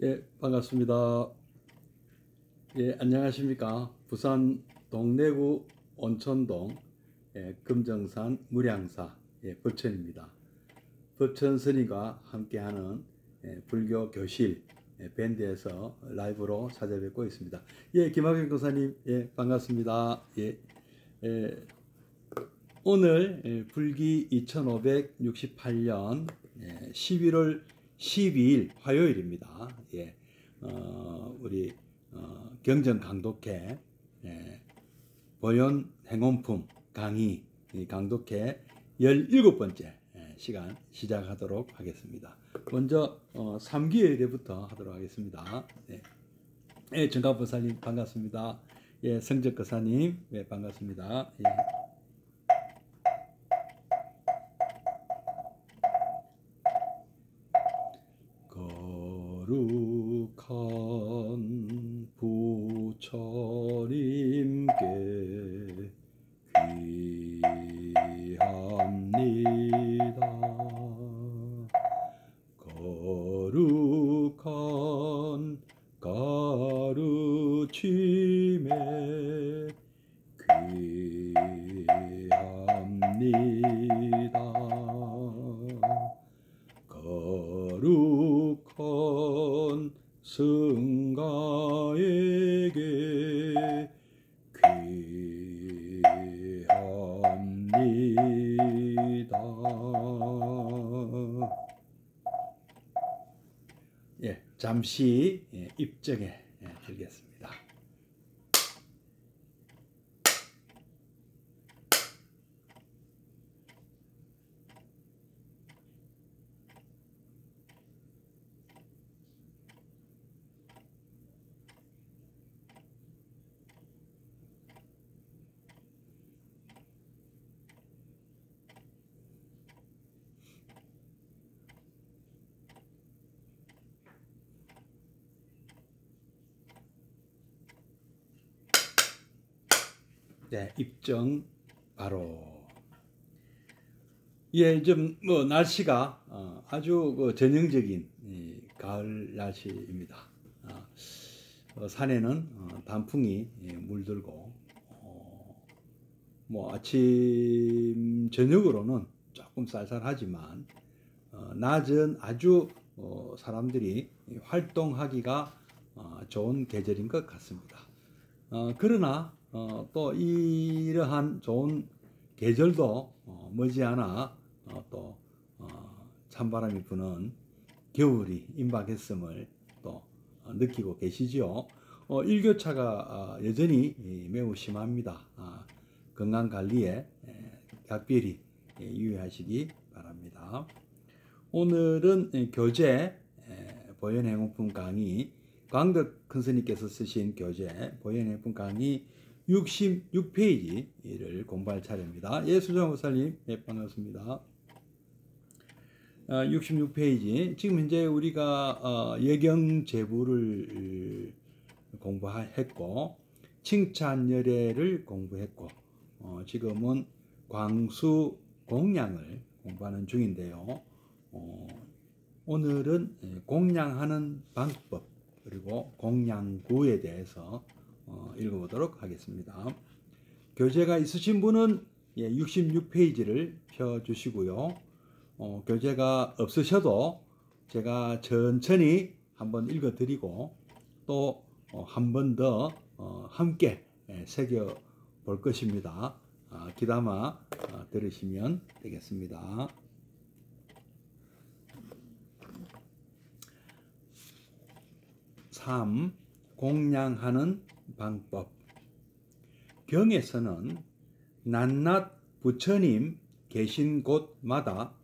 예, 반갑습니다. 예, 안녕하십니까. 부산 동래구 온천동 금정산 무량사 법천입니다. 법천 스님과 함께하는 불교 교실 밴드에서 라이브로 찾아뵙고 있습니다. 예, 김학영 교사님, 예, 반갑습니다. 예, 예, 오늘 불기 2568년 11월 12일 화요일입니다. 예, 우리 경전 강독회 보현 행원품 강의 강독회 17번째 시간 시작하도록 하겠습니다. 먼저 3기 의례부터 하도록 하겠습니다. 예, 정갑보사님 반갑습니다. 예, 성적거사님 예, 반갑습니다. 예. 거룩한 부처님께 귀합니다. 거룩한 가르침에 귀합니다. 거룩한 승가에게 귀합니다. 예, 잠시 입정에 들겠습니다. 네, 입정 바로. 예, 좀 날씨가 아주 전형적인 가을 날씨입니다. 산에는 단풍이 물들고 아침 저녁으로는 조금 쌀쌀하지만 낮은 아주 사람들이 활동하기가 좋은 계절인 것 같습니다. 그러나 또 이러한 좋은 계절도 머지않아 또 찬바람이 부는 겨울이 임박했음을 또 느끼고 계시죠. 일교차가 여전히 매우 심합니다. 건강관리에 각별히 유의하시기 바랍니다. 오늘은 교재 보현행원품 강의 광덕 큰스님께서 쓰신 교재 보현행원품 강의 66페이지를 공부할 차례입니다. 예, 수정 목사님, 예, 반갑습니다. 66페이지. 지금 현재 우리가 예경제부를 공부했고 칭찬열애를 공부했고 지금은 광수공양을 공부하는 중인데요. 오늘은 공양하는 방법 그리고 공양구에 대해서 읽어보도록 하겠습니다. 교재가 있으신 분은 66페이지를 펴주시고요. 교재가 없으셔도 제가 천천히 한번 읽어드리고 또 한 번 더 함께 새겨볼 것입니다. 귀담아 들으시면 되겠습니다. 3. 공양하는 방법. 경에서는 낱낱 부처님 계신 곳마다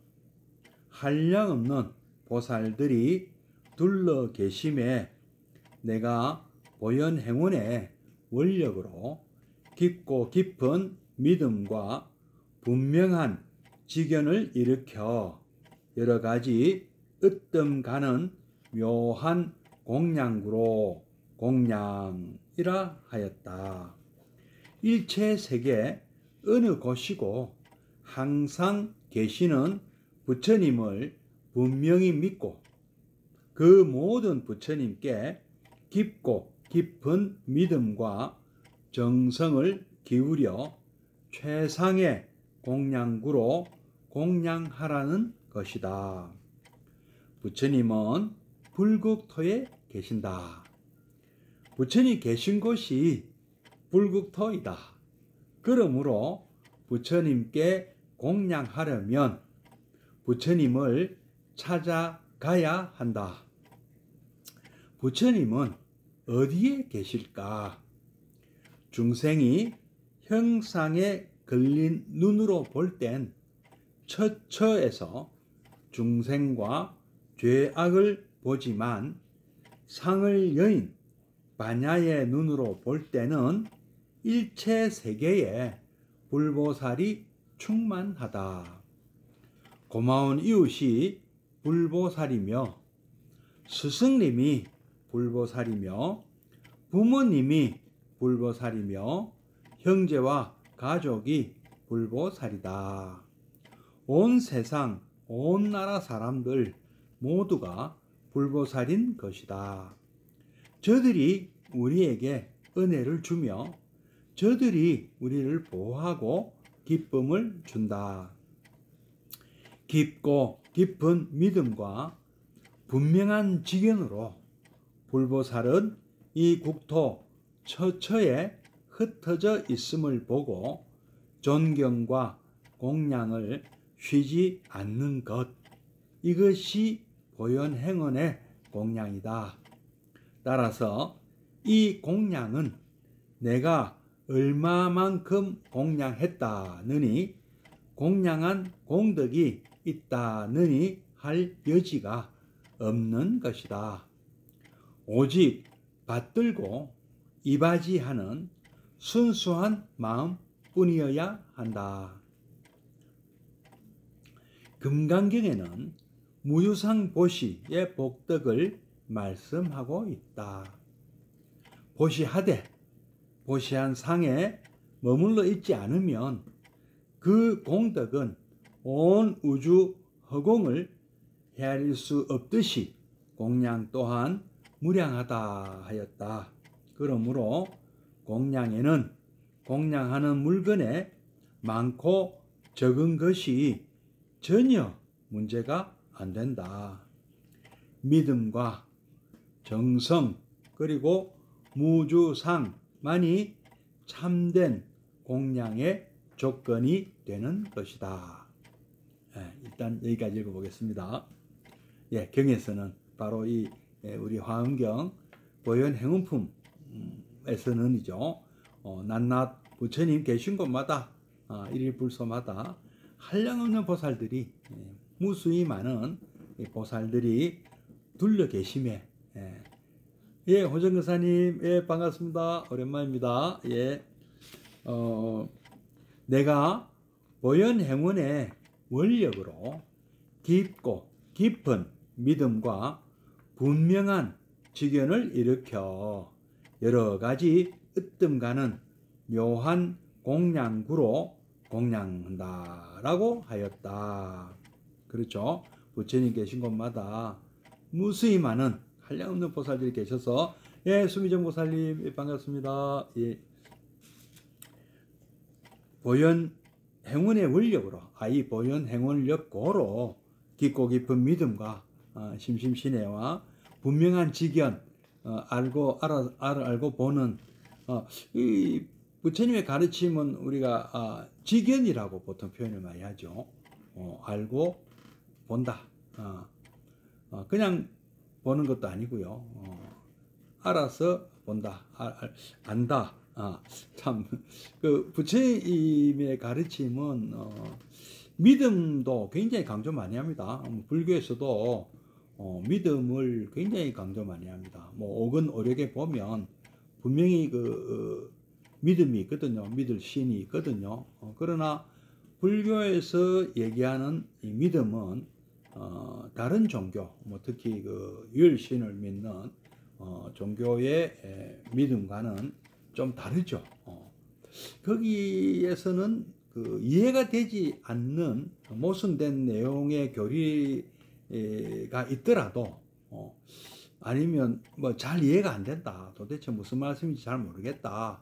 한량없는 보살들이 둘러 계심에 내가 보현행원의 원력으로 깊고 깊은 믿음과 분명한 지견을 일으켜 여러 가지 으뜸 가는 묘한 공양구로 공양이라 하였다. 일체 세계 어느 곳이고 항상 계시는 부처님을 분명히 믿고 그 모든 부처님께 깊고 깊은 믿음과 정성을 기울여 최상의 공양구로 공양하라는 것이다. 부처님은 불국토에 계신다. 부처님 계신 곳이 불국토이다. 그러므로 부처님께 공양하려면 부처님을 찾아가야 한다. 부처님은 어디에 계실까? 중생이 형상에 걸린 눈으로 볼 땐 처처에서 중생과 죄악을 보지만 상을 여인 반야의 눈으로 볼 때는 일체 세계에 불보살이 충만하다. 고마운 이웃이 불보살이며 스승님이 불보살이며 부모님이 불보살이며 형제와 가족이 불보살이다. 온 세상 온 나라 사람들 모두가 불보살인 것이다. 저들이 우리에게 은혜를 주며 저들이 우리를 보호하고 기쁨을 준다. 깊고 깊은 믿음과 분명한 지견으로 불보살은 이 국토 처처에 흩어져 있음을 보고 존경과 공양을 쉬지 않는 것, 이것이 보현행원의 공양이다. 따라서 이 공양은 내가 얼마만큼 공양했다느니 공양한 공덕이 있다느니 할 여지가 없는 것이다. 오직 받들고 이바지하는 순수한 마음뿐이어야 한다. 금강경에는 무유상 보시의 복덕을 말씀하고 있다. 보시하되 보시한 상에 머물러 있지 않으면 그 공덕은 온 우주 허공을 헤아릴 수 없듯이 공양 또한 무량하다 하였다. 그러므로 공양에는 공양하는 물건에 많고 적은 것이 전혀 문제가 안 된다. 믿음과 정성 그리고 무주상만이 참된 공양의 조건이 되는 것이다. 일단 여기까지 읽어보겠습니다. 경에서는 바로 이 우리 화엄경 보현행운품에서는이죠. 낱낱 부처님 계신 곳마다 일일불소마다 한량없는 보살들이 무수히 많은 보살들이 둘러 계심에 호정근사님 반갑습니다. 오랜만입니다. 내가 보현행운의 원력으로 깊고 깊은 믿음과 분명한 지견을 일으켜 여러 가지 으뜸가는 묘한 공양구로 공양한다라고 하였다. 그렇죠? 부처님 계신 곳마다 무수히 많은 한량없는 보살들이 계셔서 수미정 보살님 반갑습니다. 보현행운의 원력으로 이 보현행운력 고로 깊고 깊은 믿음과 심심신해와 분명한 지견 알고 보는 이 부처님의 가르침은 우리가 지견이라고 보통 표현을 많이 하죠. 알고 본다. 그냥 보는 것도 아니고요. 알아서 본다. 안다. 참 그 부처님의 가르침은 믿음도 굉장히 강조 많이 합니다. 불교에서도 믿음을 굉장히 강조 많이 합니다. 옥은 오력에 보면 분명히 믿음이 있거든요. 믿을 신이 있거든요. 그러나 불교에서 얘기하는 이 믿음은 다른 종교, 특히 유일신을 믿는 종교의 믿음과는 좀 다르죠. 거기에서는 이해가 되지 않는 모순된 내용의 교리가 있더라도 아니면 뭐 잘 이해가 안 된다. 도대체 무슨 말씀인지 잘 모르겠다.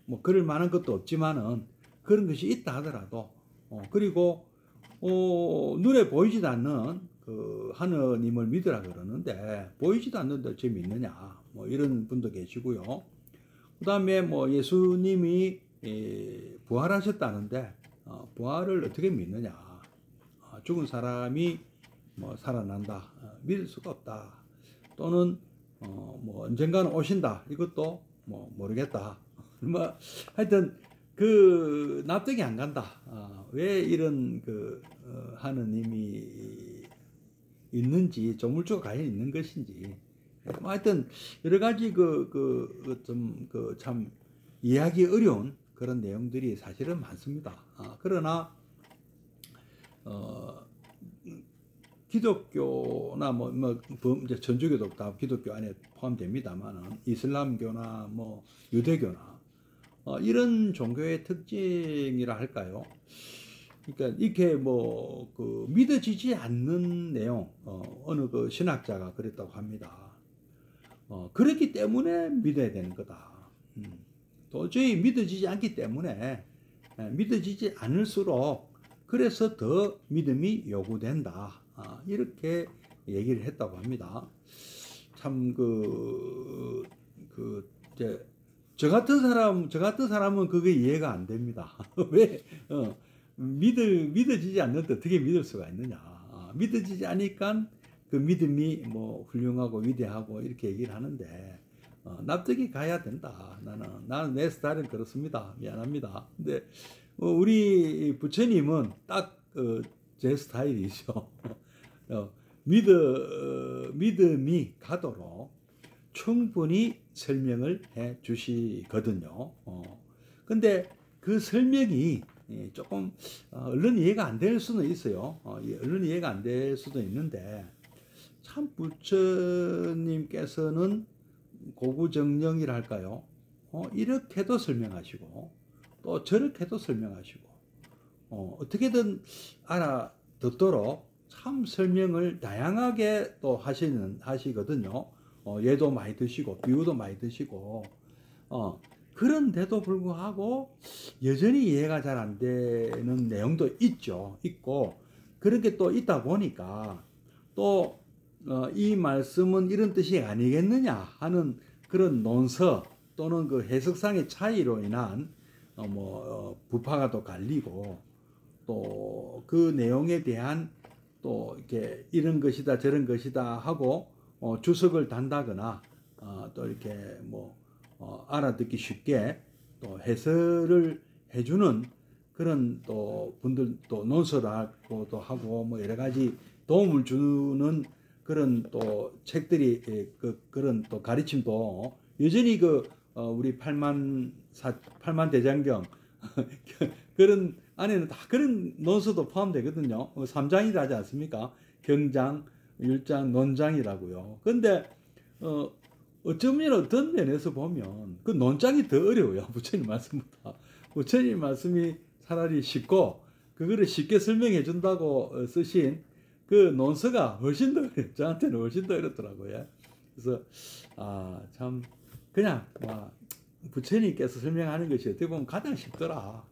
뭐 그럴 만한 것도 없지만은 그런 것이 있다 하더라도 그리고 눈에 보이지도 않는 그 하느님을 믿으라 그러는데 보이지도 않는데 어찌 믿느냐, 뭐 이런 분도 계시고요. 그 다음에 뭐 예수님이 부활하셨다는데 부활을 어떻게 믿느냐, 죽은 사람이 뭐 살아난다, 믿을 수가 없다. 또는 뭐 언젠가는 오신다, 이것도 뭐 모르겠다. 뭐 하여튼 그 납득이 안 간다. 왜 이런 그 하느님이 있는지, 조물주가 과연 있는 것인지, 뭐 하여튼 여러 가지 참 이해하기 어려운 그런 내용들이 사실은 많습니다. 그러나 기독교나 이제 천주교도 다 기독교 안에 포함됩니다만은 이슬람교나 뭐 유대교나 이런 종교의 특징이라 할까요? 그러니까 이렇게 뭐 그 믿어지지 않는 내용, 어느 그 신학자가 그랬다고 합니다. 그렇기 때문에 믿어야 되는 거다. 도저히 믿어지지 않기 때문에, 믿어지지 않을수록 그래서 더 믿음이 요구된다. 이렇게 얘기를 했다고 합니다. 참 저 같은 사람은 그게 이해가 안 됩니다. 왜 믿어지지 않는데 어떻게 믿을 수가 있느냐. 믿어지지 않으니까 그 믿음이 뭐 훌륭하고 위대하고 이렇게 얘기를 하는데 납득이 가야 된다. 나는 내 스타일은 그렇습니다. 미안합니다. 근데 우리 부처님은 딱 제 스타일이죠. 믿음이 가도록 충분히 설명을 해 주시거든요. 근데 그 설명이 조금 얼른 이해가 안 될 수는 있어요. 얼른 이해가 안 될 수도 있는데, 참 부처님께서는 고구정령이라 할까요? 이렇게도 설명하시고 또 저렇게도 설명하시고 어떻게든 알아듣도록 참 설명을 다양하게 또 하시거든요. 예도 많이 드시고 비유도 많이 드시고 그런데도 불구하고 여전히 이해가 잘 안 되는 내용도 있고, 그렇게 또 있다 보니까 또 이 말씀은 이런 뜻이 아니겠느냐 하는 그런 논서 또는 그 해석상의 차이로 인한 부파가 또 갈리고, 또 그 내용에 대한 또 이렇게 이런 것이다 저런 것이다 하고 주석을 단다거나 또 이렇게 알아듣기 쉽게 또 해설을 해주는 그런 또 분들, 또 논설하고 또 하고 뭐 여러 가지 도움을 주는 그런 또 책들이 그런 또 가르침도 여전히 우리 팔만 대장경 그런 안에는 다 그런 논서도 포함되거든요. 3장이라 하지 않습니까? 경장, 율장, 논장이라고요. 근데 어쩌면 어떤 면에서 보면 그 논장이 더 어려워요. 부처님 말씀보다. 부처님 말씀이 차라리 쉽고 그거를 쉽게 설명해 준다고 쓰신 그 논서가 훨씬 더 어려워요. 저한테는 훨씬 더 어렵더라고요. 그래서 참 그냥 부처님께서 설명하는 것이 어떻게 보면 가장 쉽더라.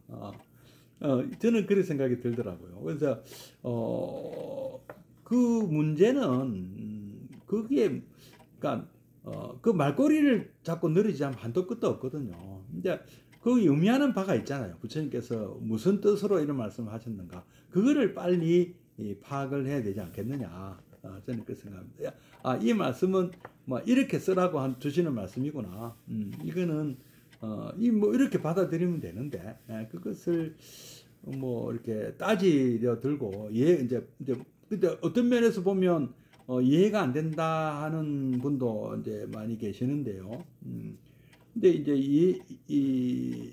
저는 그런 생각이 들더라고요. 그래서 그 문제는 그게 그러니까 그 말꼬리를 자꾸 늘리자면 한도 끝도 없거든요. 이제 그 의미하는 바가 있잖아요. 부처님께서 무슨 뜻으로 이런 말씀을 하셨는가, 그거를 빨리 파악을 해야 되지 않겠느냐. 저는 그렇게 생각합니다. 이 말씀은 이렇게 쓰라고 주시는 말씀이구나. 이거는 이렇게 받아들이면 되는데, 그것을 이렇게 따지려 들고 근데 어떤 면에서 보면 이해가 안 된다 하는 분도 이제 많이 계시는데요. 근데 이제 이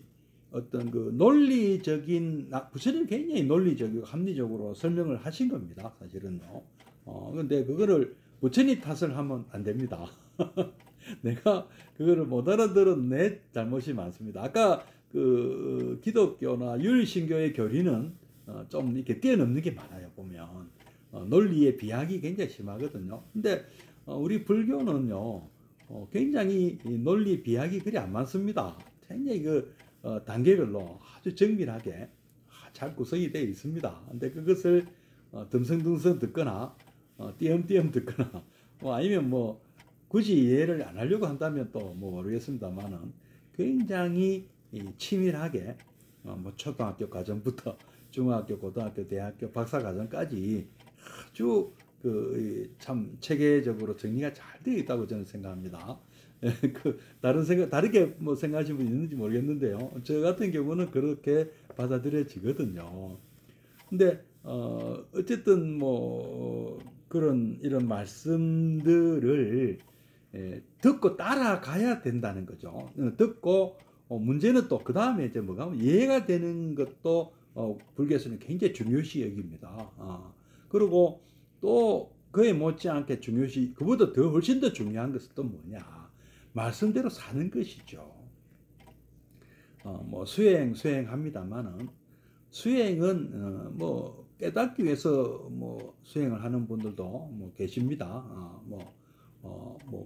어떤 그 논리적인, 부처님 굉장히 논리적이고 합리적으로 설명을 하신 겁니다, 사실은요. 근데 그거를 부처님 탓을 하면 안 됩니다. 내가 그거를 못 알아들은 내 잘못이 많습니다. 아까 그 기독교나 유일신교의 교리는 좀 이렇게 뛰어넘는 게 많아요, 보면. 논리의 비약이 굉장히 심하거든요. 근데 우리 불교는요, 굉장히 이 논리 비약이 그리 안 많습니다. 굉장히 그 단계별로 아주 정밀하게 잘 구성이 되어 있습니다. 근데 그것을 듬성듬성 듣거나 띄엄띄엄 듣거나 뭐 아니면 뭐 굳이 이해를 안 하려고 한다면 또 뭐 모르겠습니다만은 굉장히 치밀하게 뭐 초등학교 과정부터 중학교, 고등학교, 대학교, 박사과정까지 아주 그 참 체계적으로 정리가 잘 되어 있다고 저는 생각합니다. 그 다른 생각 다르게 뭐 생각하시는 분 있는지 모르겠는데요. 저 같은 경우는 그렇게 받아들여지거든요. 근데 어쨌든 뭐 그런 이런 말씀들을 듣고 따라가야 된다는 거죠. 듣고 문제는 또 그 다음에 이제 뭐가 하면 이해가 되는 것도 불교에서는 굉장히 중요시 여깁니다. 그리고 또 그에 못지않게 중요시 그보다 더 훨씬 더 중요한 것은 또 뭐냐 말씀대로 사는 것이죠. 뭐 수행합니다만은 수행은 뭐 깨닫기 위해서 뭐 수행을 하는 분들도 뭐 계십니다. 뭐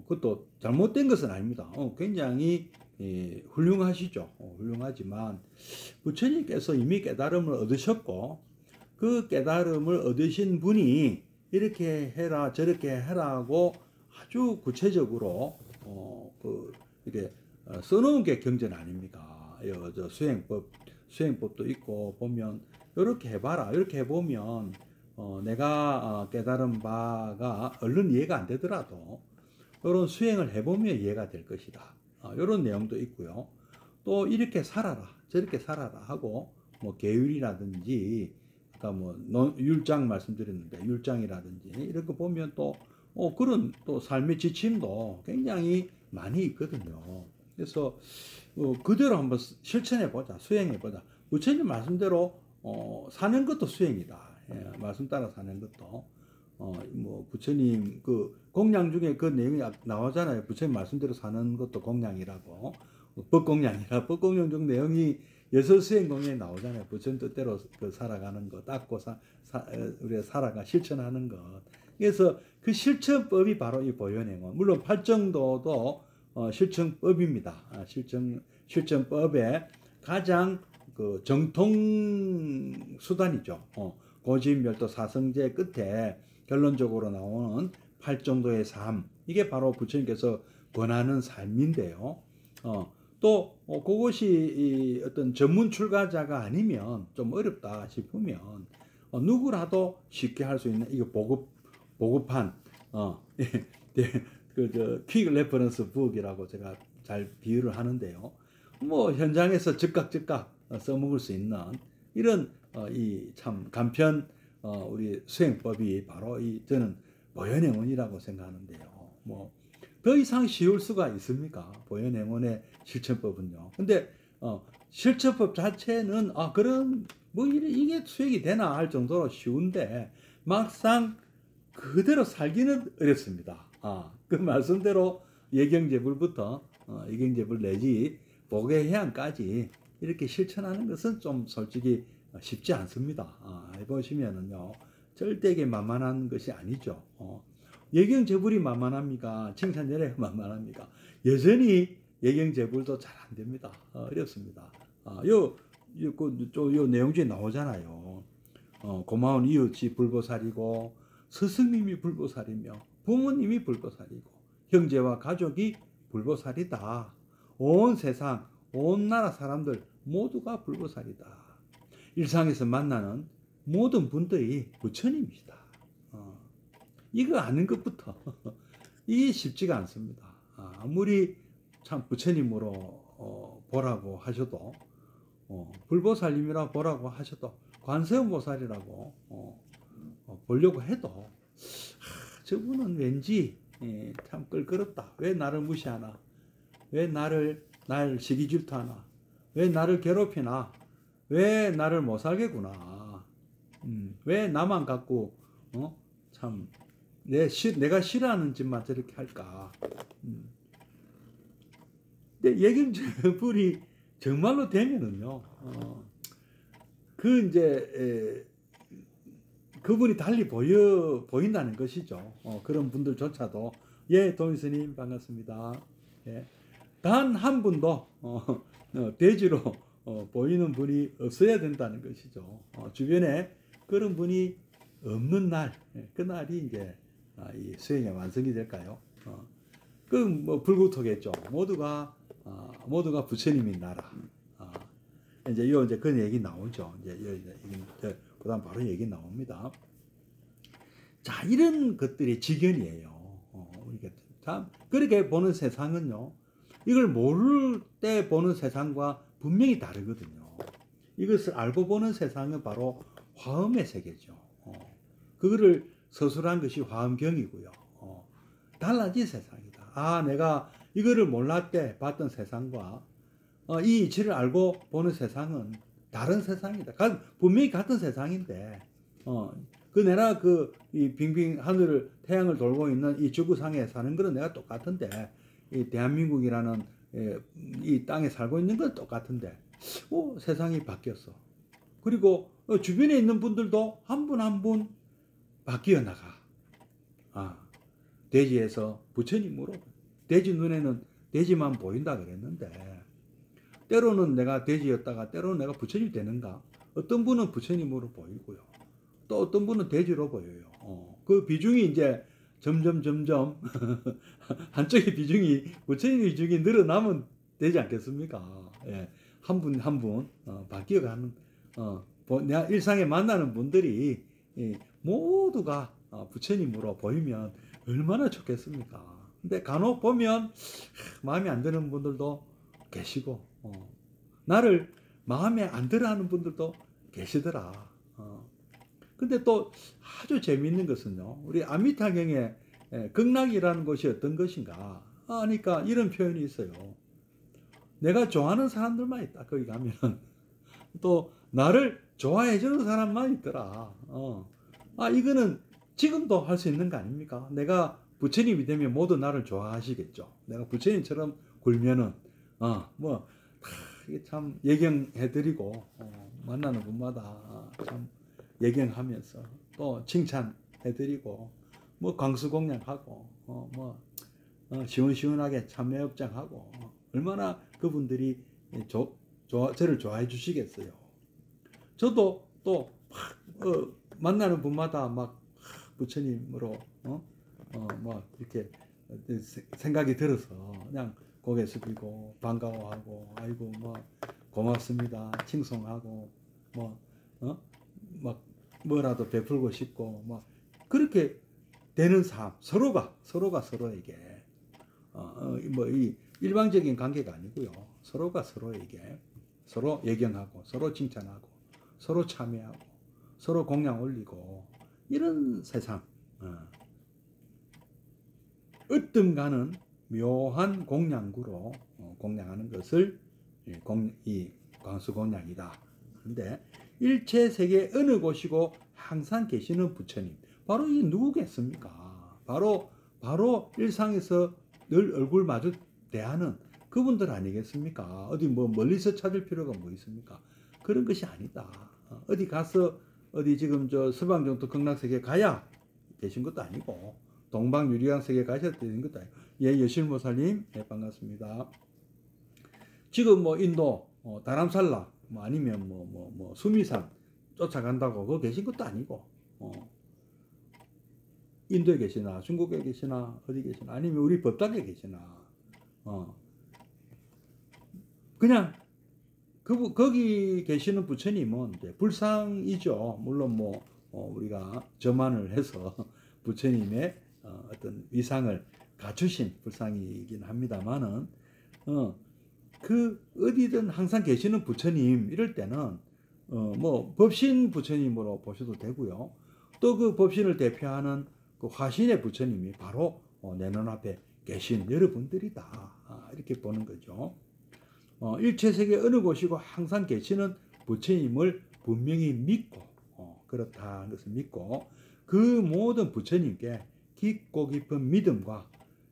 그것도 잘못된 것은 아닙니다. 굉장히 훌륭하시죠. 훌륭하지만 부처님께서 이미 깨달음을 얻으셨고 그 깨달음을 얻으신 분이 이렇게 해라 저렇게 해라고 아주 구체적으로 이렇게 써놓은 게 경전 아닙니까? 저 수행법도 있고 보면 이렇게 해봐라 이렇게 해보면 내가 깨달은 바가 얼른 이해가 안 되더라도 이런 수행을 해보면 이해가 될 것이다. 이런 내용도 있고요. 또 이렇게 살아라 저렇게 살아라 하고 뭐 계율이라든지 아까 뭐 율장 말씀드렸는데 율장이라든지 이렇게 보면 또 그런 또 삶의 지침도 굉장히 많이 있거든요. 그래서 그대로 한번 실천해 보자, 수행해 보자. 부처님 말씀대로 사는 것도 수행이다. 말씀 따라 사는 것도 뭐 부처님 그 공양 중에 그 내용이 나오잖아요. 부처님 말씀대로 사는 것도 공양이라고 법공양이라 법공양 중 내용이 여섯 수행 공양에 나오잖아요. 부처님 뜻대로 그 살아가는 것, 닦고 우리가 살아가 실천하는 것. 그래서 그 실천법이 바로 이 보현행원. 물론 팔정도도 실천법입니다. 실천법의 가장 그 정통 수단이죠. 고지멸도 사성제 끝에 결론적으로 나오는 팔정도의 삶. 이게 바로 부처님께서 권하는 삶인데요. 또 그것이 어떤 전문 출가자가 아니면 좀 어렵다 싶으면 누구라도 쉽게 할 수 있는 이거 보급한 그 퀵 레퍼런스 북이라고 제가 잘 비유를 하는데요. 뭐 현장에서 즉각 써먹을 수 있는 이런 이 참 간편 우리 수행법이 바로 저는 보현행원이라고 생각하는데요. 뭐 더 이상 쉬울 수가 있습니까? 보현행원의 실천법은요. 근데 실천법 자체는 그런 뭐 이게 수행이 되나 할 정도로 쉬운데 막상 그대로 살기는 어렵습니다. 그 말씀대로 예경제불부터 예경제불 내지 복외해양까지 이렇게 실천하는 것은 좀 솔직히 쉽지 않습니다. 해보시면은요 절대게 만만한 것이 아니죠. 예경제불이 만만합니까? 칭찬제례가 만만합니까? 여전히 예경제불도 잘 안 됩니다. 어렵습니다. 요 내용 중에 나오잖아요. 고마운 이웃이 불보살이고 스승님이 불보살이며 부모님이 불보살이고 형제와 가족이 불보살이다. 온 세상 온 나라 사람들 모두가 불보살이다. 일상에서 만나는 모든 분들이 부처님이시다. 이거 아는 것부터 이게 쉽지가 않습니다. 아무리 참 부처님으로 보라고 하셔도 불보살님이라고 보라고 하셔도 관세음보살이라고 보려고 해도 저분은 왠지 참 껄끄럽다. 왜 나를 무시하나? 왜 날 시기 질투하나? 왜 나를 괴롭히나? 왜 나를 못 살겠구나? 왜 나만 갖고 참 내가 싫어하는 짓만 저렇게 할까? 근데 예경제불이 정말로 되면은요, 그 이제 그분이 달리 보인다는 것이죠. 그런 분들조차도 예, 도미스님 반갑습니다. 예. 단 한 분도 대지로 보이는 분이 없어야 된다는 것이죠. 주변에 그런 분이 없는 날, 그날이 이제 이 수행이 완성이 될까요? 그뭐 불구토겠죠. 모두가 부처님인 나라. 이제 이제 그런 얘기 나오죠. 이제 그다음 바로 얘기 나옵니다. 자, 이런 것들이 직연이에요. 우리가 참 그렇게 보는 세상은요. 이걸 모를 때 보는 세상과 분명히 다르거든요. 이것을 알고 보는 세상은 바로 화엄의 세계죠. 그거를 서술한 것이 화엄경이고요. 달라진 세상이다. 내가 이거를 몰랐대 봤던 세상과 이 이치를 알고 보는 세상은 다른 세상이다. 분명히 같은 세상인데 내가 이 빙빙 하늘을 태양을 돌고 있는 이 지구상에 사는 거는 내가 똑같은데 이 대한민국이라는 이 땅에 살고 있는 건 똑같은데 세상이 바뀌었어. 그리고 주변에 있는 분들도 한 분 한 분 바뀌어 나가. 대지에서 부처님으로 대지 눈에는 대지만 보인다 그랬는데 때로는 내가 대지였다가 때로는 내가 부처님 되는가? 어떤 분은 부처님으로 보이고요. 또 어떤 분은 대지로 보여요. 그 비중이 이제 점점 한쪽의 비중이 부처님의 비중이 늘어나면 되지 않겠습니까? 예. 한 분 한 분 바뀌어가는 내가 일상에 만나는 분들이 모두가 부처님으로 보이면 얼마나 좋겠습니까? 근데 간혹 보면 마음에 안 드는 분들도 계시고 나를 마음에 안 들어 하는 분들도 계시더라. 근데 또 아주 재미있는 것은요. 우리 아미타경에 극락이라는 것이 어떤 것인가? 그러니까 이런 표현이 있어요. 내가 좋아하는 사람들만 있다. 거기 가면은 또 나를 좋아해 주는 사람만 있더라. 이거는 지금도 할 수 있는 거 아닙니까? 내가 부처님이 되면 모두 나를 좋아하시겠죠. 내가 부처님처럼 굴면은 이게 참 예경해드리고 만나는 분마다 참 예경하면서 또 칭찬해드리고 광수공양하고 시원시원하게 참매업장하고 얼마나 그분들이 저를 좋아해 주시겠어요. 저도 또 만나는 분마다 막 부처님으로 이렇게 생각이 들어서 그냥 고개 숙이고 반가워하고 아이고 고맙습니다 칭송하고 뭐라도 베풀고 싶고 그렇게 되는 삶 서로가 서로에게 이 일방적인 관계가 아니고요. 서로가 서로에게 서로 예경하고 서로 칭찬하고 서로 참여하고 서로 공양 올리고 이런 세상 으뜸가는 묘한 공양구로 공양하는 것을 이 광수공양이다. 그런데 일체 세계 어느 곳이고 항상 계시는 부처님 바로 이 누구겠습니까? 바로 일상에서 늘 얼굴 마주 대하는 그분들 아니겠습니까? 어디 멀리서 찾을 필요가 뭐 있습니까? 그런 것이 아니다. 어디 가서 어디 지금 서방정토 극락세계 가야 계신 것도 아니고 동방유리왕세계 가셔야 되는 것도 아니고 예, 여실모살님 반갑습니다. 지금 인도 다람살라 아니면 수미산 쫓아간다고 거기 계신 것도 아니고 인도에 계시나 중국에 계시나 어디 계시나 아니면 우리 법당에 계시나 그냥 거기 계시는 부처님은 이제 불상이죠. 물론 우리가 저만을 해서 부처님의 어떤 위상을 갖추신 불상이긴 합니다만은 어디든 항상 계시는 부처님 이럴 때는 법신 부처님으로 보셔도 되고요. 또 그 법신을 대표하는 그 화신의 부처님이 바로 내 눈앞에 계신 여러분들이다. 이렇게 보는 거죠. 일체세계 어느 곳이고 항상 계시는 부처님을 분명히 믿고 그렇다는 것을 믿고 그 모든 부처님께 깊고 깊은 믿음과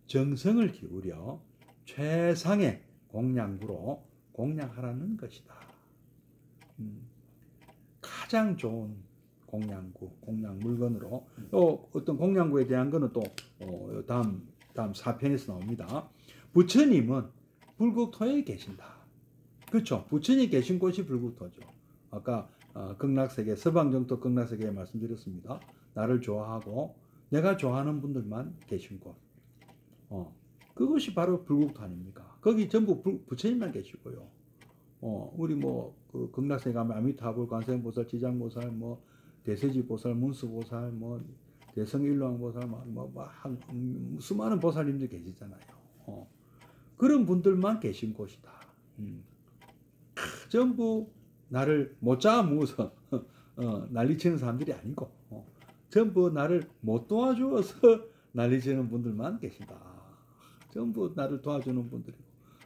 정성을 기울여 최상의 공양구로 공양하라는 것이다. 가장 좋은 공양구, 공양 물건으로 어떤 공양구에 대한 거는 또 다음 다음 4편에서 나옵니다. 부처님은 불국토에 계신다. 그렇죠. 부처님 계신 곳이 불국토죠. 아까 극락세계, 서방정토 극락세계에 말씀드렸습니다. 나를 좋아하고 내가 좋아하는 분들만 계신 곳. 그것이 바로 불국토 아닙니까? 거기 전부 부처님만 계시고요. 우리 그 극락세계 가면 아미타불, 관세음보살, 지장보살, 대세지보살, 문수보살, 대성일왕보살, 수많은 보살님들 계시잖아요. 그런 분들만 계신 곳이다. 전부 나를 못 잡아무어서 난리치는 사람들이 아니고 전부 나를 못 도와주어서 난리치는 분들만 계신다. 전부 나를 도와주는 분들이고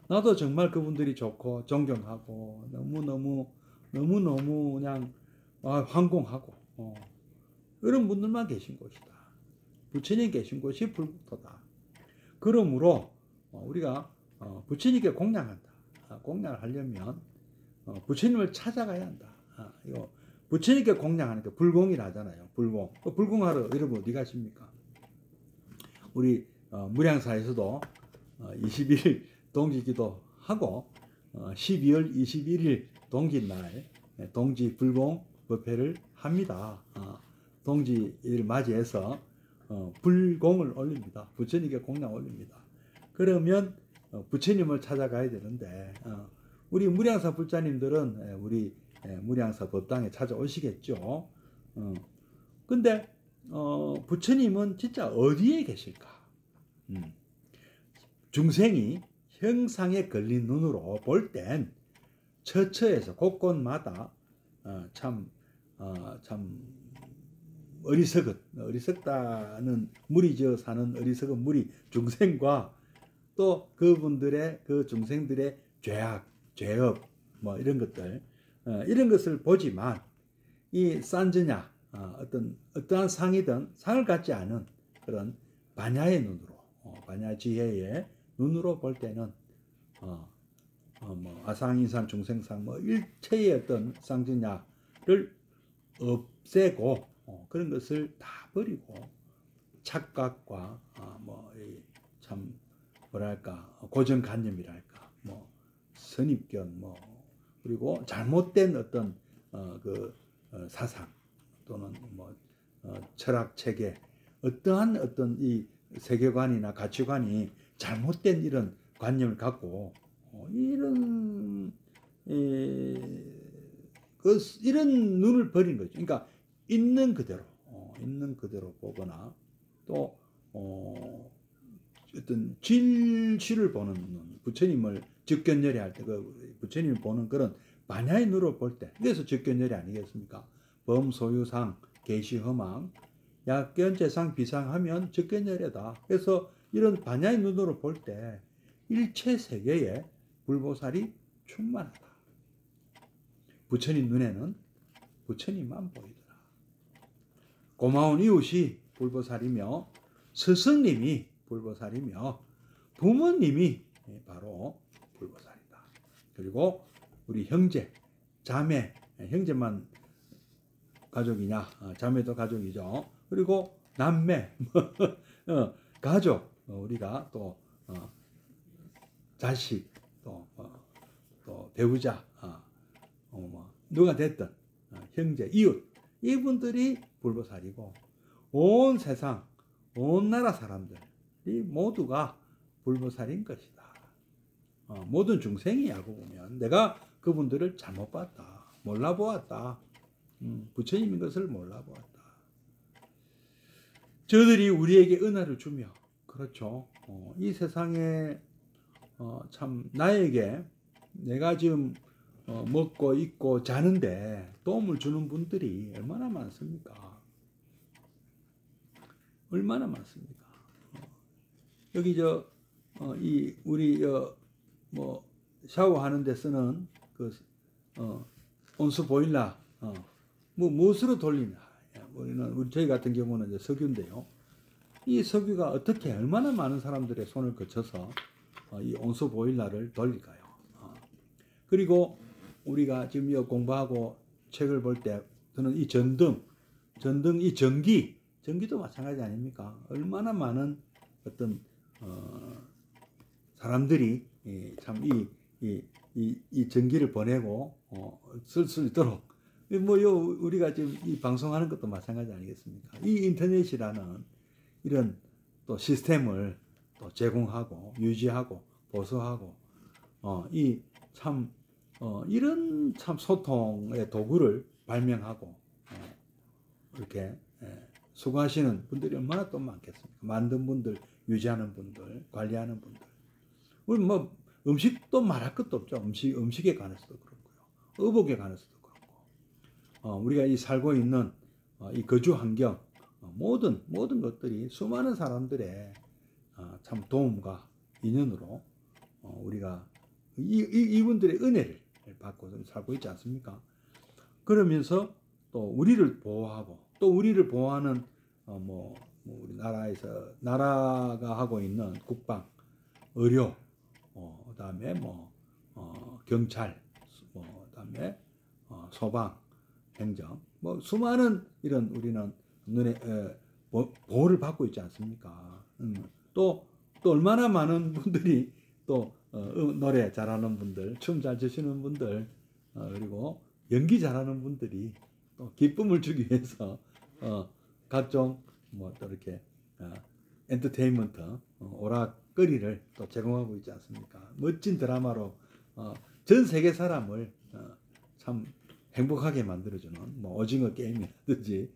나도 정말 그분들이 좋고 존경하고 너무너무 그냥 황공하고 그런 분들만 계신 곳이다. 부처님 계신 곳이 불국토다. 그러므로 우리가 부처님께 공양한다. 공양을 하려면 부처님을 찾아가야 한다. 이거 부처님께 공양하니까 불공이라 하잖아요. 불공. 불공하러 여러분 어디 가십니까? 우리 무량사에서도 21일 동지기도 하고 12월 21일 동지날 동지 불공 법회를 합니다. 동지를 맞이해서 불공을 올립니다. 부처님께 공양 올립니다. 그러면 부처님을 찾아가야 되는데 우리 무량사 불자님들은 우리 무량사 법당에 찾아오시겠죠. 근데 부처님은 진짜 어디에 계실까? 중생이 형상에 걸린 눈으로 볼 땐 처처에서 곳곳마다 참 어리석다는 무리 지어 사는 어리석은 무리 중생과 또 그분들의 그 중생들의 죄업 이런 것들 이런 것을 보지만 이 산저냐 어떠한 상이든 상을 갖지 않은 그런 반야의 눈으로 반야 지혜의 눈으로 볼 때는 아상인상 중생상 일체의 어떤 상저냐를 없애고 그런 것을 다 버리고 착각과 참 뭐랄까 고정관념이랄까 선입견 그리고 잘못된 어떤 사상 또는 철학 체계 어떠한 어떤 이 세계관이나 가치관이 잘못된 이런 관념을 갖고 이런 눈을 버린 거죠. 그러니까 있는 그대로 보거나 또 어떤 진실을 보는 눈, 부처님을 즉견열애할 때 부처님을 보는 그런 반야의 눈으로 볼 때, 그래서 즉견열애 아니겠습니까? 범소유상, 계시허망, 약견재상, 비상하면 즉견열애다. 그래서 이런 반야의 눈으로 볼 때 일체 세계에 불보살이 충만하다. 부처님 눈에는 부처님만 보이더라. 고마운 이웃이 불보살이며 스승님이 불보살이며 부모님이 바로 불보살이다. 그리고 우리 형제, 자매, 형제만 가족이냐? 자매도 가족이죠. 그리고 남매, 가족, 우리가 또 자식, 또 배우자, 누가 됐든 형제, 이웃 이분들이 불보살이고 온 세상, 온 나라 사람들이 모두가 불보살인 것이다. 모든 중생이 알고 보면 내가 그분들을 잘못 봤다, 몰라보았다, 부처님인 것을 몰라보았다. 저들이 우리에게 은혜를 주며, 그렇죠. 이 세상에 참 나에게 내가 지금 먹고 입고 자는데 도움을 주는 분들이 얼마나 많습니까? 얼마나 많습니까? 여기 우리 샤워하는 데 쓰는 온수 보일러 무엇으로 돌리나? 우리 저희 같은 경우는 이제 석유인데요. 이 석유가 어떻게 얼마나 많은 사람들의 손을 거쳐서 이 온수 보일러를 돌릴까요? 그리고 우리가 지금 공부하고 책을 볼 때 저는 이 전등 이 전기도 마찬가지 아닙니까? 얼마나 많은 어떤 사람들이 참 이 전기를 보내고 쓸 수 있도록 우리가 지금 이 방송하는 것도 마찬가지 아니겠습니까? 이 인터넷이라는 이런 또 시스템을 또 제공하고 유지하고 보수하고 이 참 이런 참 소통의 도구를 발명하고 이렇게 수고하시는 분들이 얼마나 또 많겠습니까? 만든 분들, 유지하는 분들, 관리하는 분들. 우리 뭐 음식도 말할 것도 없죠. 음식에 관해서도 그렇고요. 의복에 관해서도 그렇고. 우리가 이 살고 있는 이 거주 환경, 모든 것들이 수많은 사람들의 참 도움과 인연으로 우리가 이분들의 은혜를 받고 살고 있지 않습니까? 그러면서 또 우리를 보호하고 또 우리를 보호하는 우리 나라가 하고 있는 국방, 의료, 그다음에 경찰, 그다음에 소방, 행정, 수많은 이런 우리는 보호를 받고 있지 않습니까? 또 얼마나 많은 분들이 또 노래 잘하는 분들, 춤 잘 추시는 분들, 그리고 연기 잘하는 분들이 또 기쁨을 주기 위해서 각종 또 이렇게 엔터테인먼트 오락거리를 또 제공하고 있지 않습니까? 멋진 드라마로 전 세계 사람을 참 행복하게 만들어주는 오징어 게임이라든지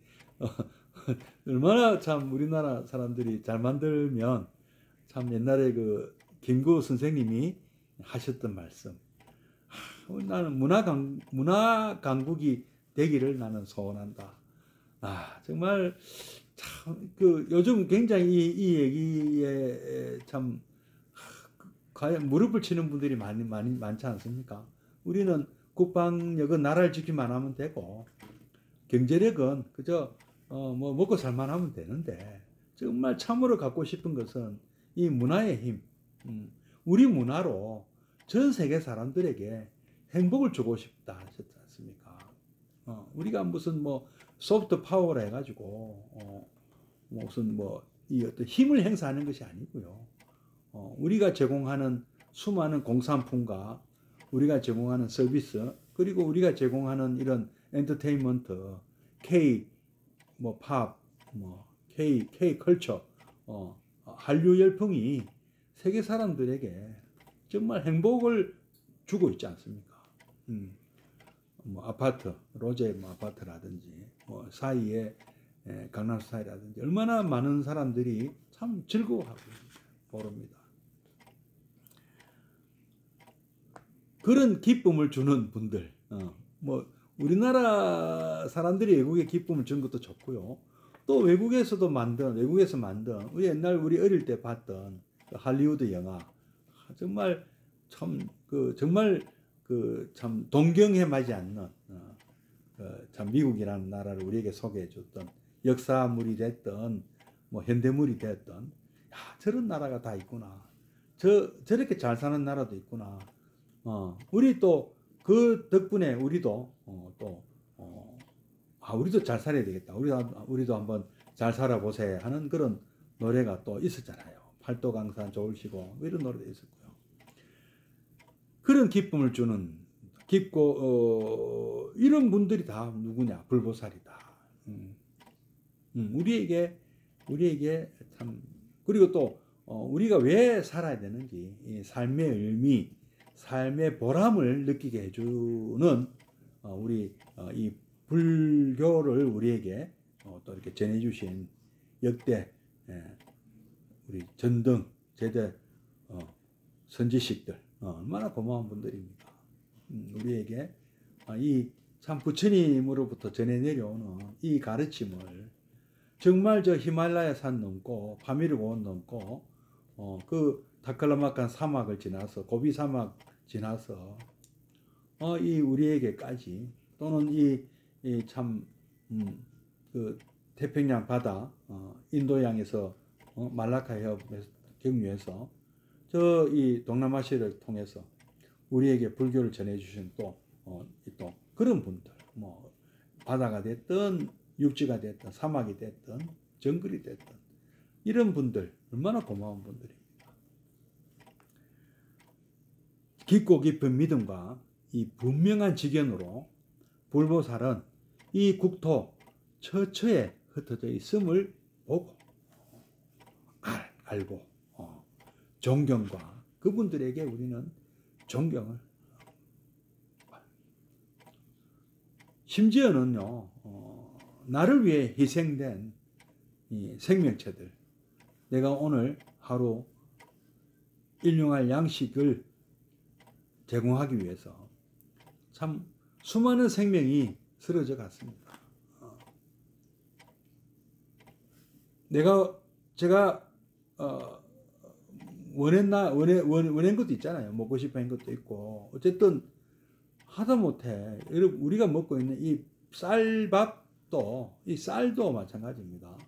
얼마나 참 우리나라 사람들이 잘 만들면 참 옛날에 그 김구 선생님이 하셨던 말씀, 나는 문화 강국이 되기를 나는 소원한다. 정말 참 요즘 굉장히 이 얘기에 참 과연 무릎을 치는 분들이 많지 않습니까? 우리는 국방력은 나라를 지키만 하면 되고 경제력은 그저 먹고 살만 하면 되는데 정말 참으로 갖고 싶은 것은 이 문화의 힘, 우리 문화로 전 세계 사람들에게 행복을 주고 싶다 하셨지 않습니까? 우리가 무슨 소프트 파워라 해가지고 무슨 이 어떤 힘을 행사하는 것이 아니고요. 우리가 제공하는 수많은 공산품과 우리가 제공하는 서비스, 그리고 우리가 제공하는 이런 엔터테인먼트, K 팝, K 컬처, 한류 열풍이 세계 사람들에게 정말 행복을 주고 있지 않습니까? 아파트, 로제 아파트라든지 사이에 강남스타일이라든지 얼마나 많은 사람들이 참 즐거워하고 모릅니다. 그런 기쁨을 주는 분들, 우리나라 사람들이 외국에 기쁨을 주는 것도 좋고요. 또 외국에서 만든 우리 옛날 우리 어릴 때 봤던 그 할리우드 영화, 정말 참 참 동경에 맞지 않는 참 미국이라는 나라를 우리에게 소개해 줬던 역사물이 됐던 현대물이 됐던 저런 나라가 다 있구나. 저렇게 잘 사는 나라도 있구나. 우리 또 그 덕분에 우리도 우리도 잘 살아야 되겠다. 우리도 한번 잘 살아보세 하는 그런 노래가 또 있었잖아요. 팔도강산 좋으시고 이런 노래도 있었고요. 그런 기쁨을 주는 깊고 이런 분들이 다 누구냐? 불보살이다. 우리에게 참, 그리고 또 우리가 왜 살아야 되는지 이 삶의 의미, 삶의 보람을 느끼게 해주는 우리 이 불교를 우리에게 또 이렇게 전해주신 역대 우리 전등 제대 선지식들 얼마나 고마운 분들입니까? 우리에게 이 참 부처님으로부터 전해 내려오는 이 가르침을 정말 저 히말라야 산 넘고 파미르고원 넘고 그 타클라마칸 사막을 지나서 고비 사막 지나서 이 우리에게까지 또는 이 참 그 태평양 바다 인도양에서 말라카 해협 경유해서 저 이 동남아시아를 통해서 우리에게 불교를 전해주신 또 그런 분들, 바다가 됐든 육지가 됐든 사막이 됐든 정글이 됐든 이런 분들 얼마나 고마운 분들입니까? 깊고 깊은 믿음과 이 분명한 지견으로 불보살은 이 국토 처처에 흩어져 있음을 보고 알고 존경과 그분들에게 우리는 존경을 심지어는요 나를 위해 희생된 이 생명체들 내가 오늘 하루 일용할 양식을 제공하기 위해서 참 수많은 생명이 쓰러져 갔습니다. 제가 원한 것도 있잖아요. 먹고 싶어 한 것도 있고 어쨌든 하다못해 우리가 먹고 있는 이 쌀밥도 이 쌀도 마찬가지입니다.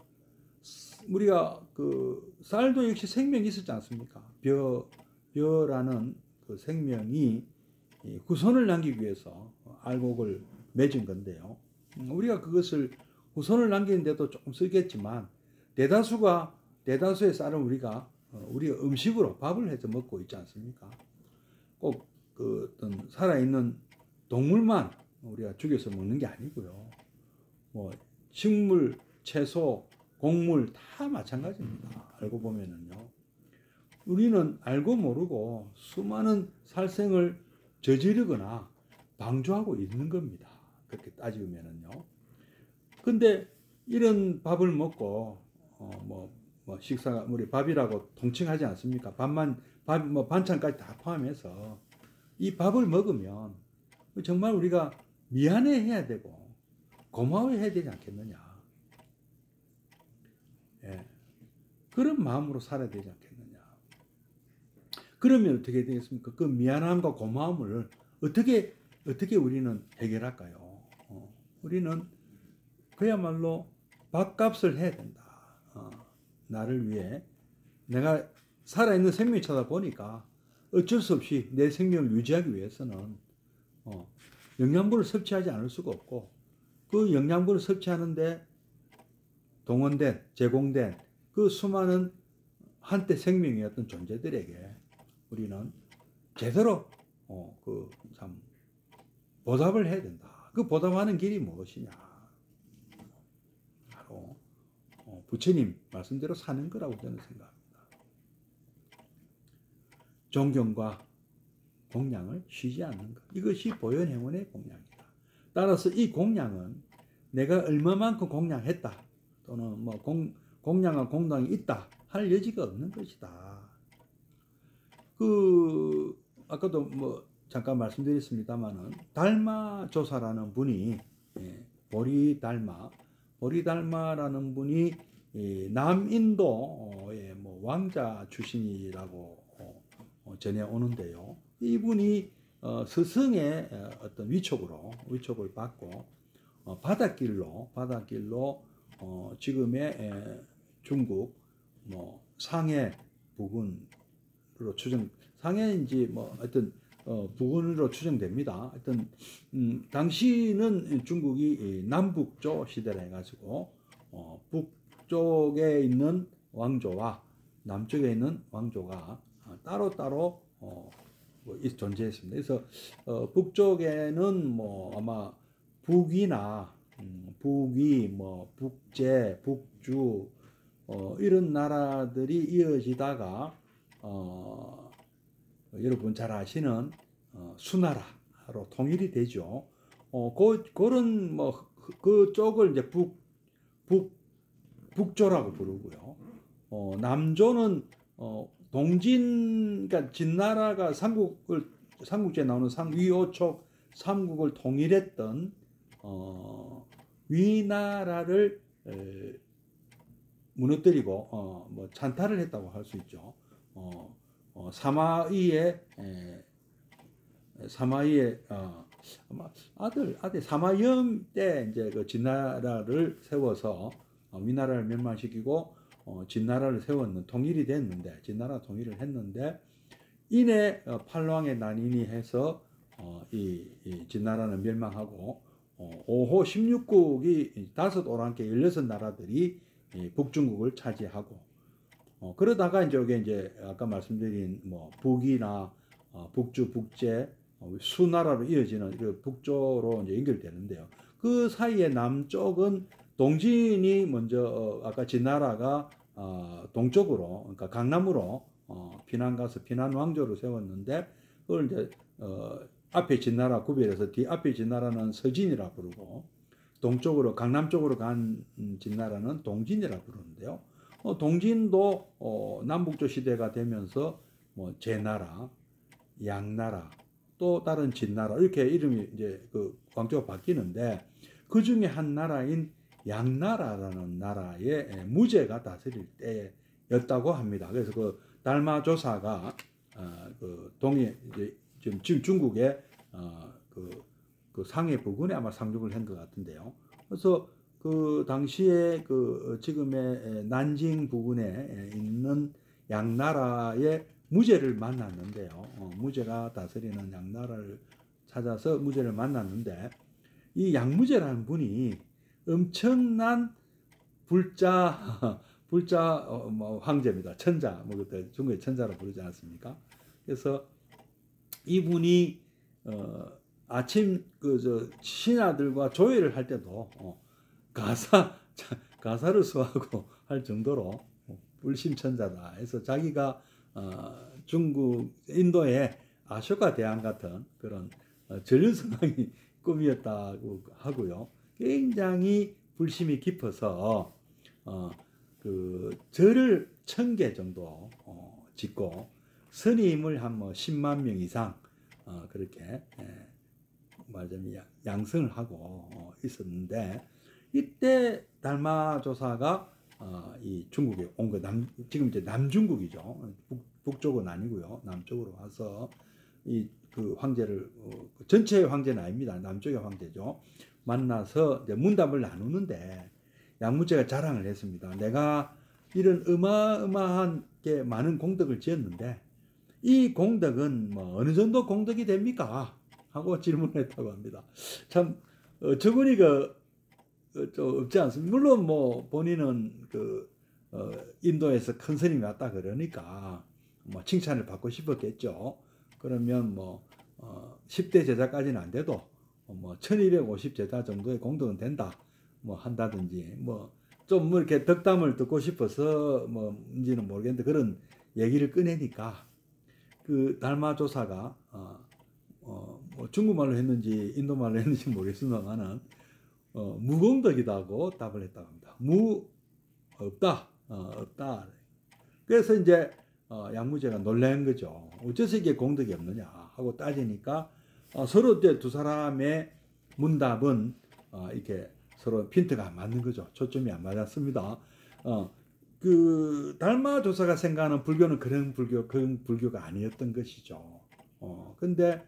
우리가 그 쌀도 역시 생명이 있었지 않습니까? 벼라는 그 생명이 후손을 남기기 위해서 알곡을 맺은 건데요. 우리가 그것을 후손을 남기는데도 조금 쓰겠지만 대다수의 쌀은 우리가 음식으로 밥을 해서 먹고 있지 않습니까? 꼭 그 어떤 살아있는 동물만 우리가 죽여서 먹는 게 아니고요. 뭐 식물, 채소, 곡물 다 마찬가지입니다. 알고 보면은요. 우리는 알고 모르고 수많은 살생을 저지르거나 방조하고 있는 겁니다. 그렇게 따지면은요. 근데 이런 밥을 먹고 식사가 우리 밥이라고 통칭하지 않습니까? 반찬까지 다 포함해서 이 밥을 먹으면 정말 우리가 미안해해야 되고 고마워해야 되지 않겠느냐. 예. 그런 마음으로 살아야 되지 않겠느냐. 그러면 어떻게 되겠습니까? 그 미안함과 고마움을 어떻게 우리는 해결할까요? 우리는 그야말로 밥값을 해야 된다. 나를 위해 내가 살아있는 생명이다 보니까 어쩔 수 없이 내 생명을 유지하기 위해서는 영양분을 섭취하지 않을 수가 없고 그 영양분을 섭취하는데 제공된 그 수많은 한때 생명이었던 존재들에게 우리는 제대로 참 보답을 해야 된다. 그 보답하는 길이 무엇이냐? 바로 부처님 말씀대로 사는 거라고 저는 생각합니다. 존경과 공양을 쉬지 않는 것. 이것이 보현행원의 공양이다. 따라서 이 공양은 내가 얼마만큼 공양했다 또는 공양과 공당이 있다 할 여지가 없는 것이다. 아까도 잠깐 말씀드렸습니다만은 달마조사라는 분이 보리달마라는 분이 남인도의 왕자 출신이라고 전해오는데요. 이분이 스승의 어떤 위촉을 받고 바닷길로 지금의 중국 상해 부근으로 상해인지 하여튼 부근으로 추정됩니다. 하여튼 당시는 중국이 남북조 시대라 해가지고 북쪽에 있는 왕조와 남쪽에 있는 왕조가 따로따로 존재했습니다. 그래서 북쪽에는 아마 북이나 북위, 북제, 북주 이런 나라들이 이어지다가 여러분 잘 아시는 수나라로 통일이 되죠. 그런 그쪽을 이제 북조라고 부르고요. 남조는 그러니까 진나라가 삼국지에 나오는 위오촉 삼국을 통일했던 위나라를 무너뜨리고 찬탈을 했다고 할 수 있죠. 사마이의 아마 아들 사마이엄 때 이제 그 진나라를 세워서 위나라를 멸망시키고 진나라를 통일이 됐는데 진나라 통일을 했는데 이내 팔왕의 난인이 해서 이 진나라는 멸망하고 5호 16국이 5오랑캐 16나라들이 북중국을 차지하고 그러다가 이제 아까 말씀드린 북이나 북주, 북제, 수나라로 이어지는 그 북조로 이제 연결되는데요. 그 사이에 남쪽은 동진이 먼저 아까 진나라가 동쪽으로, 그러니까 강남으로 피난 가서 피난 왕조를 세웠는데, 그걸 이제 앞에 진나라 구별해서 뒤 앞에 진나라는 서진이라 부르고 동쪽으로 강남 쪽으로 간 진나라는 동진이라 부르는데요. 동진도 남북조 시대가 되면서 뭐 제나라, 양나라, 또 다른 진나라 이렇게 이름이 이제 그 왕조가 바뀌는데, 그 중에 한 나라인 양나라라는 나라의 무제가 다스릴 때였다고 합니다. 그래서 그 달마조사가 그 동해 이제 지금 중국의 그 상해 부근에 아마 상륙을 한 것 같은데요. 그래서 그 당시에 그 지금의 난징 부근에 있는 양나라의 무제를 만났는데요. 무제가 다스리는 양나라를 찾아서 무제를 만났는데, 이 양무제라는 분이 엄청난 불자 뭐 황제입니다. 천자, 뭐 그때 중국의 천자로 부르지 않았습니까? 그래서 이분이 아침 그 신하들과 조회를 할 때도 가사를 수하고 할 정도로 불심천자다 해서 자기가 중국 인도의 아쇼카 대왕 같은 그런 전륜성왕이 꿈이었다고 하고요. 굉장히 불심이 깊어서 그 절을 1000개 정도 짓고 스님을 한 뭐 10만 명 이상 그렇게 말하자면 양성을 하고 있었는데, 이때 달마조사가 이 중국에 온 거, 지금 이제 남중국이죠. 북쪽은 아니고요. 남쪽으로 와서 이 그 황제를 전체 황제는 아닙니다. 남쪽의 황제죠. 만나서 이제 문답을 나누는데, 양무제가 자랑을 했습니다. 내가 이런 어마어마한 게 많은 공덕을 지었는데 이 공덕은 뭐 어느 정도 공덕이 됩니까? 하고 질문했다고 합니다. 참 저거니가 좀 없지 않습니까? 물론 뭐 본인은 그 인도에서 큰 스님이 왔다 그러니까 뭐 칭찬을 받고 싶었겠죠. 그러면 뭐 10대 제자까지는 안 돼도 뭐 1250 제자 정도의 공덕은 된다 뭐 한다든지, 뭐 좀 뭐 이렇게 덕담을 듣고 싶어서 뭐인지는 모르겠는데 그런 얘기를 꺼내니까 그 달마조사가 뭐 중국말로 했는지 인도말로 했는지 모르겠습니다만은 무공덕이다고 답을 했다고 합니다. 없다. 없다. 그래서 이제 양무제가 놀란 거죠. 어째서 이게 공덕이 없느냐 하고 따지니까 서로 이제 두 사람의 문답은 이렇게 서로 핀트가 안 맞는 거죠. 초점이 안 맞았습니다. 그 달마조사가 생각하는 불교는 그런 불교가 아니었던 것이죠. 근데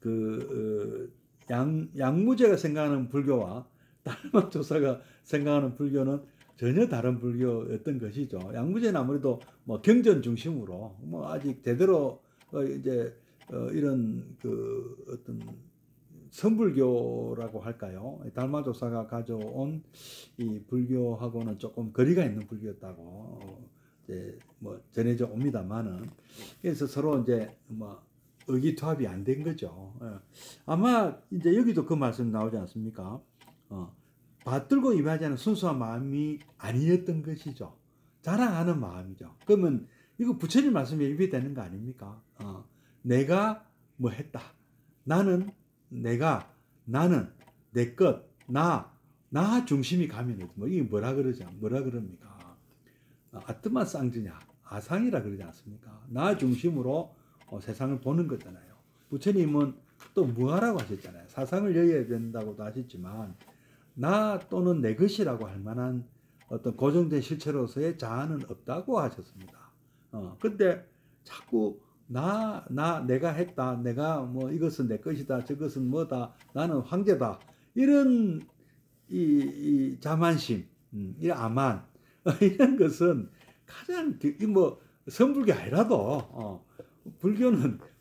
그 양무제가 생각하는 불교와 달마조사가 생각하는 불교는 전혀 다른 불교였던 것이죠. 양무제는 아무래도 뭐 경전 중심으로 뭐 아직 제대로 이제 이런 그 어떤 선불교라고 할까요? 달마조사가 가져온 이 불교하고는 조금 거리가 있는 불교였다고 이제 뭐 전해져 옵니다만은, 그래서 서로 이제 뭐 의기투합이 안 된 거죠. 아마 이제 여기도 그 말씀 나오지 않습니까? 받들고 임하지 않은 순수한 마음이 아니었던 것이죠. 자랑하는 마음이죠. 그러면 이거 부처님 말씀에 입이 되는 거 아닙니까? 내가 뭐 했다. 나는 내 것, 나 중심이 가면 뭐 이게 뭐라 그럽니까? 아뜨마 쌍즈냐, 아상이라 그러지 않습니까? 나 중심으로 세상을 보는 거잖아요. 부처님은 또 무하라고 하셨잖아요. 사상을 여겨야 된다고도 하셨지만 나 또는 내 것이라고 할 만한 어떤 고정된 실체로서의 자아는 없다고 하셨습니다. 근데 자꾸 내가 했다, 내가 뭐 이것은 내 것이다, 저것은 뭐다, 나는 황제다, 이런 이 자만심, 이 아만 이런 것은 가장 뭐 선불교 아니라도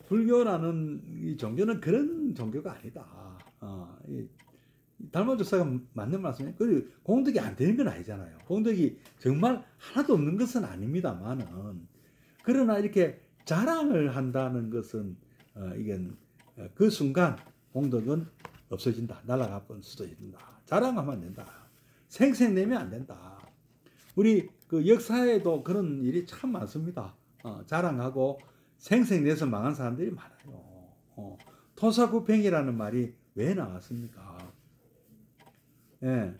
불교라는 이 종교는 그런 종교가 아니다. 달마조사가 맞는 말씀이에요. 그리고 공덕이 안 되는 건 아니잖아요. 공덕이 정말 하나도 없는 것은 아닙니다만은, 그러나 이렇게 자랑을 한다는 것은 이건 그 순간 공덕은 없어진다. 날아가 버릴 수도 있다. 자랑하면 안 된다. 생색내면 안 된다. 우리 그 역사에도 그런 일이 참 많습니다. 자랑하고 생색내서 망한 사람들이 많아요. 토사구팽이라는 말이 왜 나왔습니까? 예.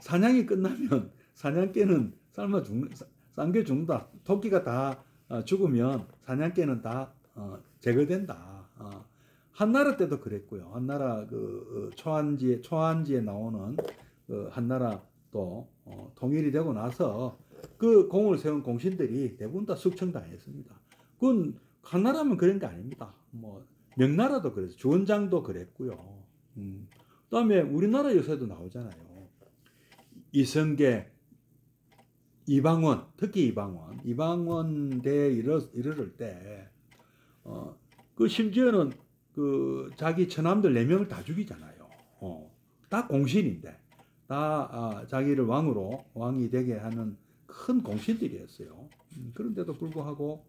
사냥이 끝나면 사냥개는 삶겨 죽는다. 토끼가 다 죽으면 사냥개는 다 제거된다. 한나라 때도 그랬고요. 한나라 그 초안지에 나오는 그 한나라 또 통일이 되고 나서 그 공을 세운 공신들이 대부분 다 숙청당했습니다. 그건 한나라면 그런 게 아닙니다. 뭐 명나라도 그랬어요. 주원장도 그랬고요. 그다음에 우리나라 역사에도 나오잖아요. 이성계, 이방원, 특히 이방원 대에 이르를 때, 그 심지어는 그 자기 처남들 4명을 다 죽이잖아요. 다 공신인데, 다 자기를 왕이 되게 하는 큰 공신들이었어요. 그런데도 불구하고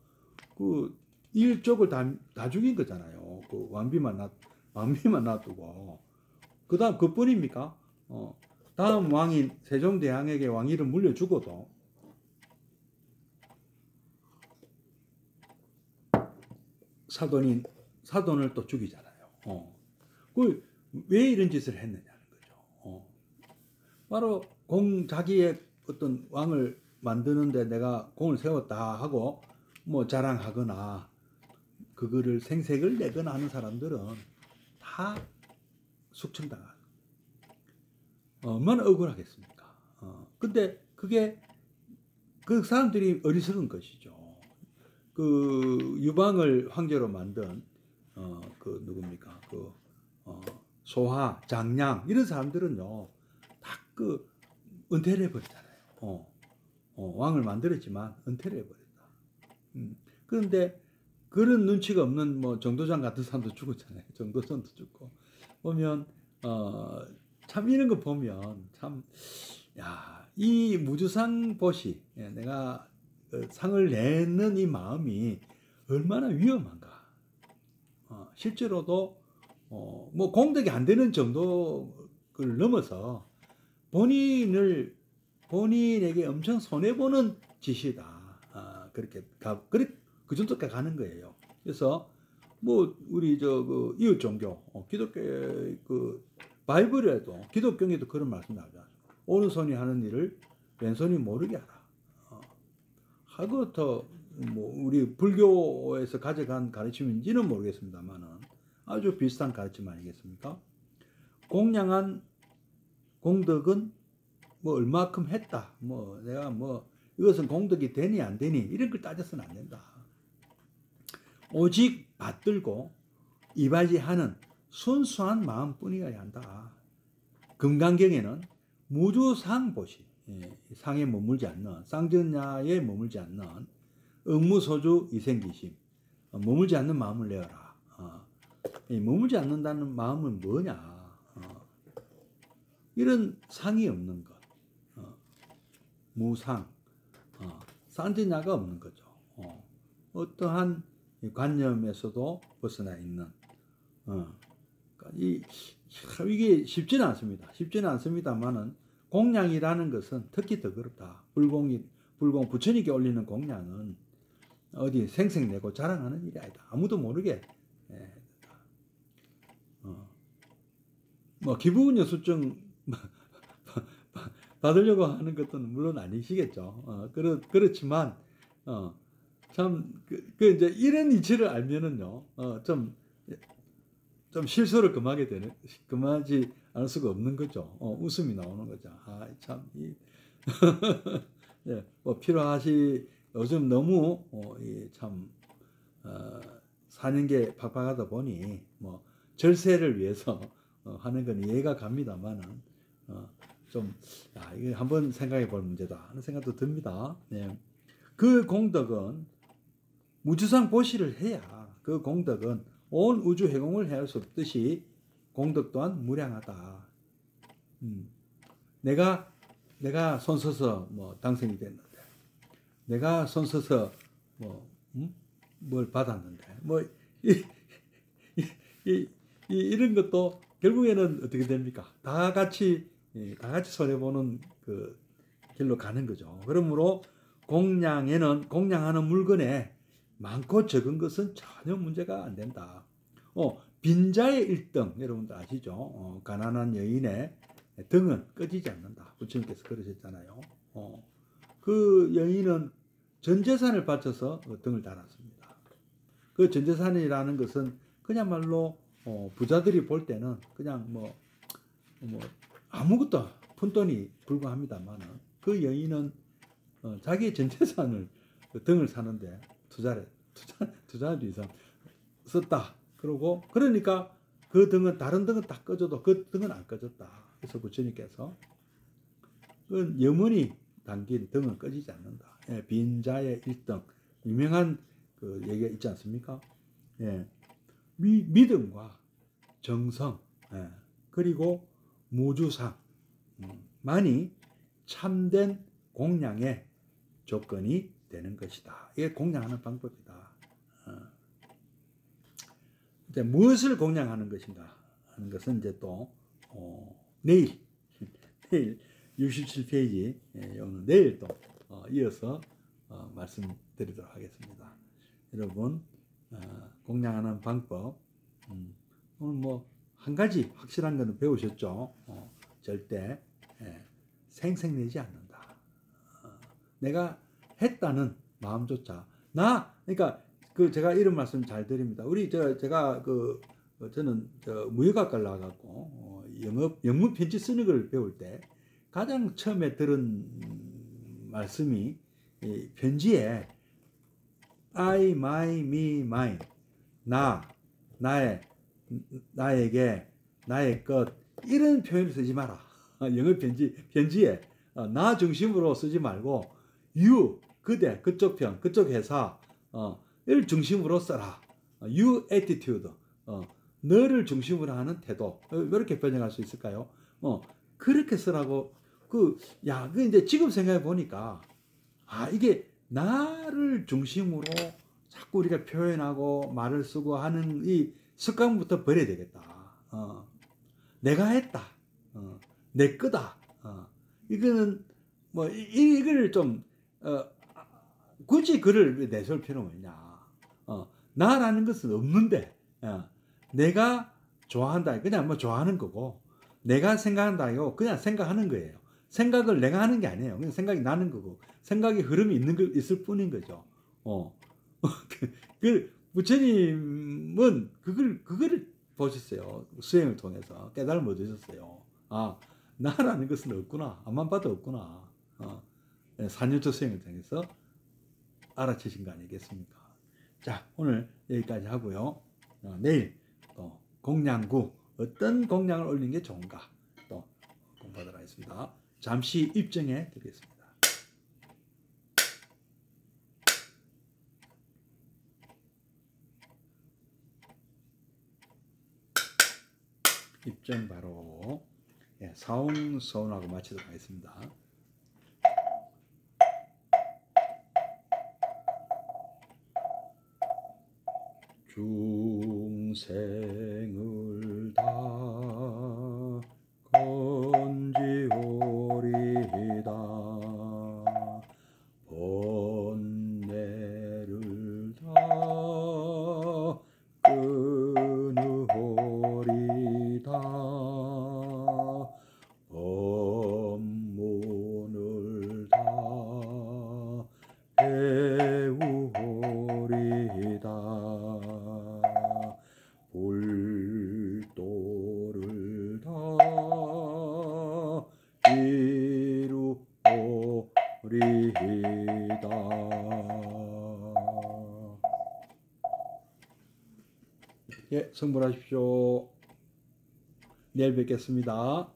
그 일족을 다 죽인 거잖아요. 그 왕비만 놔두고. 그다음 그뿐입니까? 다음 왕인 세종대왕에게 왕위를 물려주고도 사돈을 또 죽이잖아요. 왜 이런 짓을 했느냐는 거죠. 바로 자기의 어떤 왕을 만드는데 내가 공을 세웠다 하고 뭐 자랑하거나 그거를 생색을 내거나 하는 사람들은 다 숙청당하고 얼마나 억울하겠습니까? 근데 그게 그 사람들이 어리석은 것이죠. 그 유방을 황제로 만든 그 누굽니까? 그 소하, 장량 이런 사람들은요 다 그 은퇴를 해버리잖아요. 왕을 만들었지만 은퇴를 해버렸다. 그런데 그런 눈치가 없는 뭐 정도장 같은 사람도 죽었잖아요. 정도전도 죽고 보면 참 이런 거 보면 참 이 무주상 보시 내가 상을 내는 이 마음이 얼마나 위험한가. 실제로도 뭐 공덕이 안 되는 정도를 넘어서 본인에게 엄청 손해 보는 짓이다. 그 정도까지 가는 거예요. 그래서 뭐 우리 그 이웃 종교 기독교 그 바이블에도 기독교에도 그런 말씀 나오죠. 오른손이 하는 일을 왼손이 모르게 하라. 하고 뭐 우리 불교에서 가져간 가르침인지는 모르겠습니다만은 아주 비슷한 가르침 아니겠습니까? 공양한 공덕은 뭐 얼마큼 했다. 뭐 내가 뭐 이것은 공덕이 되니 안 되니 이런 걸 따져서는 안 된다. 오직 받들고 이바지하는 순수한 마음뿐이어야 한다. 금강경에는 무주상보시, 상에 머물지 않는 쌍전야에 머물지 않는 응무소주 이생기심, 머물지 않는 마음을 내어라. 머물지 않는다는 마음은 뭐냐? 이런 상이 없는 것, 무상, 쌍전야가 없는 거죠. 어떠한 관념에서도 벗어나 있는. 이게 쉽지는 않습니다. 쉽지는 않습니다만은 공양이라는 것은 특히 더 그렇다. 불공 부처님께 올리는 공양은 어디 생색내고 자랑하는 일이 아니다. 아무도 모르게. 뭐 기부은여수증 받으려고 하는 것은 물론 아니시겠죠. 그렇지만 참 이제 이런 이치를 알면은요 좀 실수를 금하지 않을 수가 없는 거죠. 웃음이 나오는 거죠. 참 예, 뭐 요즘 너무 참 사는 게 팍팍하다 보니 뭐 절세를 위해서 하는 건 이해가 갑니다만은 이거 한번 생각해 볼 문제다 하는 생각도 듭니다. 네. 그 공덕은 무주상 보시를 해야 그 공덕은 온 우주 해공을 헤아릴 수 없듯이 공덕 또한 무량하다. 내가 손서서 뭐 당선이 됐는데, 내가 손서서 뭐 뭘 받았는데 뭐 이런 것도 결국에는 어떻게 됩니까? 다 같이 손해 보는 그 길로 가는 거죠. 그러므로 공양하는 물건에 많고 적은 것은 전혀 문제가 안 된다. 빈자의 1등 여러분들 아시죠? 가난한 여인의 등은 꺼지지 않는다. 부처님께서 그러셨잖아요. 그 여인은 전 재산을 바쳐서 등을 달았습니다. 그 전 재산이라는 것은 그냥말로 부자들이 볼 때는 그냥 뭐 아무것도 푼돈이 불과합니다만은 그 여인은 자기의 전 재산을 등을 사는데 투자를 이상 썼다. 그러니까 그 등은 다른 등은 다 꺼져도 그 등은 안 꺼졌다. 그래서 부처님께서 그 염원이 담긴 등은 꺼지지 않는다. 예, 빈자의 1등 유명한 그 얘기가 있지 않습니까? 예, 믿음과 정성 그리고 무주상 만이 참된 공양의 조건이 되는 것이다. 이게 공양하는 방법이다. 이제 무엇을 공양하는 것인가 하는 것은 이제 또 내일 67페이지 오늘 내일 또 이어서 말씀드리도록 하겠습니다. 여러분 공양하는 방법 오늘 뭐 한 가지 확실한 것은 배우셨죠? 절대 생색내지 않는다. 내가 했다는 마음조차 그러니까 그 제가 이런 말씀 잘 드립니다. 제가 저는 무역학과를 나와갖고 영문 편지 쓰는 걸 배울 때 가장 처음에 들은 말씀이 편지에 I, my, me, mine 나에게 나의 것 이런 표현을 쓰지 마라. 영어 편지에 나 중심으로 쓰지 말고 you 그대 그쪽 편 그쪽 회사 를 중심으로 써라. you attitude 너를 중심으로 하는 태도 이렇게 번역할 수 있을까요? 그렇게 쓰라고 그 이제 지금 생각해 보니까 이게 나를 중심으로 자꾸 우리가 표현하고 말을 쓰고 하는 이 습관부터 버려야 되겠다. 내가 했다. 내 거다. 이거는 뭐 이걸 좀 굳이 글을 내세울 필요는 없냐. 나라는 것은 없는데 내가 좋아한다. 그냥 뭐 좋아하는 거고 내가 생각한다. 이거 그냥 생각하는 거예요. 생각을 내가 하는 게 아니에요. 그냥 생각이 나는 거고 생각의 흐름이 있을 뿐인 거죠. 그 부처님은 그거를 보셨어요. 수행을 통해서 깨달음을 얻으셨어요. 나라는 것은 없구나. 앞만 봐도 없구나. 산유초 수행을 통해서 알아채신 거 아니겠습니까? 자, 오늘 여기까지 하고요. 내일 또 공양구 어떤 공양을 올리는 게 좋은가 또 공부하도록 하겠습니다. 잠시 입증해 드리겠습니다. 입증 바로 사옹서운하고 마치도록 하겠습니다. 중생을 다 건지오리다 번뇌를 다 끊으오리다 법문을 다 배우오리다 불도를 다 이루오리다. 예, 성불하십시오. 내일 뵙겠습니다.